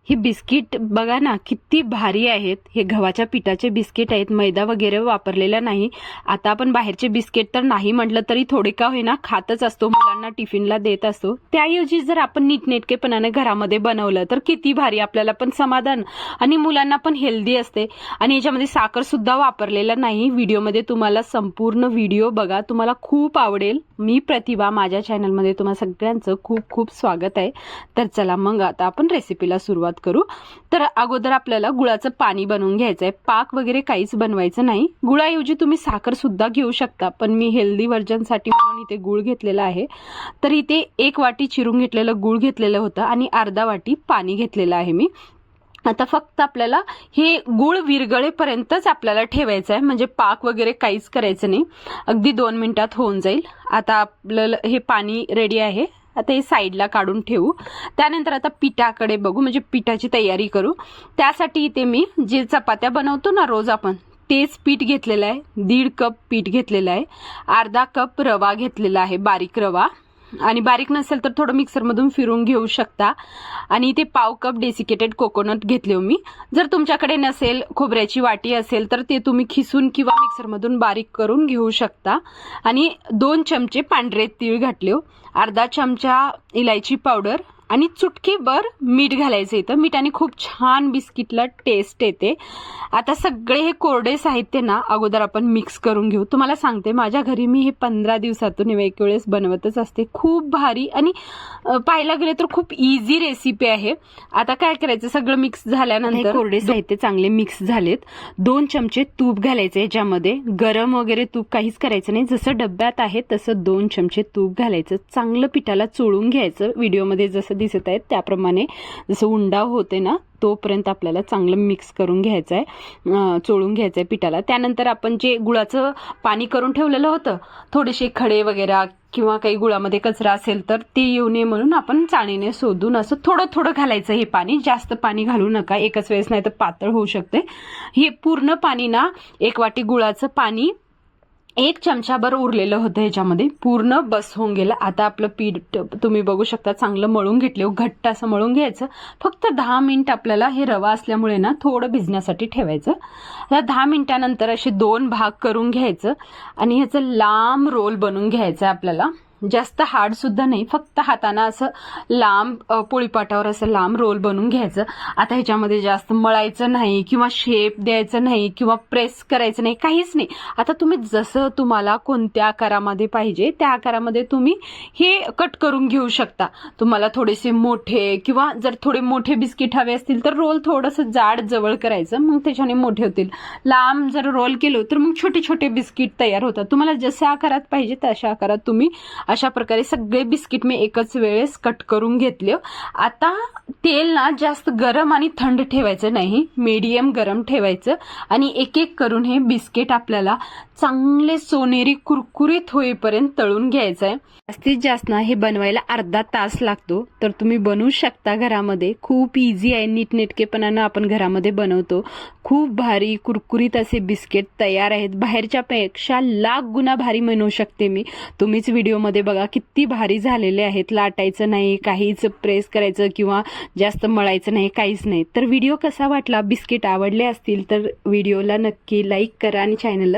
ही biscuit बघा ना किती भारी आहेत. हे गव्हाच्या पिठाचे बिस्किट आहेत, मैदा वगैरे वापरलेला नाही. आता आपण बाहेरचे बिस्किट तर नाही म्हटलं तरी थोडे का होईना खातच असतो, मुलांना टिफिनला देत असतो. त्याऐवजी जर आपण नीटनेटकेपणाने घरामध्ये बनवलं तर किती भारी, आपल्याला पण समाधान आणि मुलांना पण हेल्दी असते. आणि याच्यामध्ये साखर सुद्धा वापरलेला नाही. व्हिडिओमध्ये तुम्हाला संपूर्ण व्हिडिओ बघा, तुम्हाला खूप आवडेल. मी प्रतिभा, माझ्या चॅनलमध्ये तुम्हा सगळ्यांचं खूप खूप स्वागत आहे. तर चला मग आता आपण रेसिपीला सुरुवात करू. तर अगोदर आपल्याला गुळाचं पाणी बनवून घ्यायचं आहे. पाक वगैरे काहीच बनवायचं नाही. गुळाऐवजी तुम्ही साखर सुद्धा घेऊ शकता, पण मी हेल्दी व्हर्जनसाठी म्हणून इथे गुळ घेतलेला आहे. तर इथे 1 वाटी चिरून घेतलेलं गुळ घेतलेलं होतं आणि अर्धा वाटी पाणी घेतलेलं आहे मी. आता फक्त आपल्याला हे गुळ विरघळेपर्यंतच आपल्याला ठेवायचं आहे, म्हणजे पाक वगैरे काहीच करायचं नाही. अगदी 2 मिनिटात होऊन जाईल. आता आपल्याला हे पाणी रेडी आहे. आता हे साईडला काढून ठेवू. त्यानंतर आता पिठाकडे बघू, म्हणजे पिठाची तयारी करू. त्यासाठी इथे मी जे चपात्या बनवतो ना रोज आपण, तेच पीठ घेतलेलं आहे. 1.5 कप पीठ घेतलेलं आहे. अर्धा कप रवा घेतलेला आहे, बारीक रवा. आणि बारीक नसेल तर थोडं मिक्सरमधून फिरून घेऊ शकता. आणि इथे पाव कप डेसिकेटेड कोकोनट घेतले मी. जर तुमच्याकडे नसेल, खोबऱ्याची वाटी असेल तर ते तुम्ही खिसून किंवा मिक्सरमधून बारीक करून घेऊ शकता. आणि 2 चमचे पांढरे तीळ घातले. अर्धा चमचा इलायची पावडर आणि चुटकीभर मीठ घालायचं. इथं मीठाने खूप छान बिस्किटला टेस्ट येते. आता सगळे हे कोरडे साहित्य ना अगोदर आपण मिक्स करून घेऊ. तुम्हाला सांगते, माझ्या घरी मी हे 15 दिवसातून एक वेळेस बनवतच असते. खूप भारी आणि पाहायला गेले तर खूप इझी रेसिपी आहे. आता काय करायचं, सगळं मिक्स झाल्यानंतर कोरडे साहित्य चांगले मिक्स झालेत. 2 चमचे तूप घालायचे याच्यामध्ये. गरम वगैरे तूप काहीच करायचं नाही, जसं डब्यात आहे तसं 2 चमचे तूप घालायचं. चांगलं पिठाला चोळून घ्यायचं. व्हिडिओमध्ये जसं दिसत आहेत त्याप्रमाणे जसं उंडा होते ना तोपर्यंत आपल्याला चांगलं मिक्स करून घ्यायचं आहे, चोळून घ्यायचं आहे पिठाला. त्यानंतर आपण जे गुळाचं पाणी करून ठेवलेलं होतं, थोडेसे खडे वगैरे किंवा काही गुळामध्ये कचरा असेल तर ते येऊ नये म्हणून आपण चाळणीने शोधून असं थोडं थोडं घालायचं. हे पाणी जास्त पाणी घालू नका एकच वेळेस, नाही तर पातळ होऊ शकते. हे पूर्ण पाणी ना 1 वाटी गुळाचं पाणी 1 चमचाभर उरलेलं होतं ह्याच्यामध्ये, पूर्ण बस होऊन गेलं. आता आपलं पीठ तुम्ही बघू शकता चांगलं मळून घेतले, घट्ट असं मळून घ्यायचं. फक्त 10 मिनिट आपल्याला हे रवा असल्यामुळे ना थोडं भिजण्यासाठी ठेवायचं. आता 10 मिनिटानंतर असे 2 भाग करून घ्यायचं आणि ह्याचं लांब रोल बनवून घ्यायचं आहे आपल्याला. जास्त हार्ड सुद्धा नाही, फक्त हाताने असं लांब पोळीपाटावर असं लांब रोल बनवून घ्यायचं. आता ह्याच्यामध्ये जास्त मळायचं नाही किंवा शेप द्यायचं नाही किंवा प्रेस करायचं नाही, काहीच नाही. आता तुम्ही जसं तुम्हाला कोणत्या आकारामध्ये पाहिजे त्या आकारामध्ये तुम्ही हे कट करून घेऊ शकता. तुम्हाला थोडेसे मोठे किंवा जर थोडे मोठे बिस्किट हवे असतील तर रोल थोडंसं जाड जवळ करायचं, मग त्याच्याने मोठे होतील. लांब जर रोल केलं तर मग छोटे छोटे बिस्किट तयार होतात. तुम्हाला जशा आकारात पाहिजे तशा आकारात तुम्ही अशा प्रकारे सगळे बिस्किट मी एकच वेळेस कट करून घेतले. आता तेल ना जास्त गरम आणि थंड ठेवायचं नाही, मीडियम गरम ठेवायचं आणि एक एक करून हे बिस्किट आपल्याला चांगले सोनेरी कुरकुरीत होईपर्यंत तळून घ्यायचं आहे. जास्तीत जास्त ना हे बनवायला अर्धा तास लागतो, तर तुम्ही बनवू शकता घरामध्ये. खूप इझी आहे, नीटनेटकेपणानं आपण घरामध्ये बनवतो. खूप भारी कुरकुरीत असे बिस्किट तयार आहेत. बाहेरच्या पेक्षा लाख गुणा भारी म्हणू शकते मी. तुम्हीच व्हिडिओमध्ये बघा किती भारी झालेले आहेत. लाटायचं नाही, काहीच प्रेस करायचं किंवा जास्त मळायचं नाही, काहीच नाही. तर व्हिडिओ कसा वाटला, बिस्किट आवडले असतील तर व्हिडिओला नक्की लाईक करा आणि चॅनलला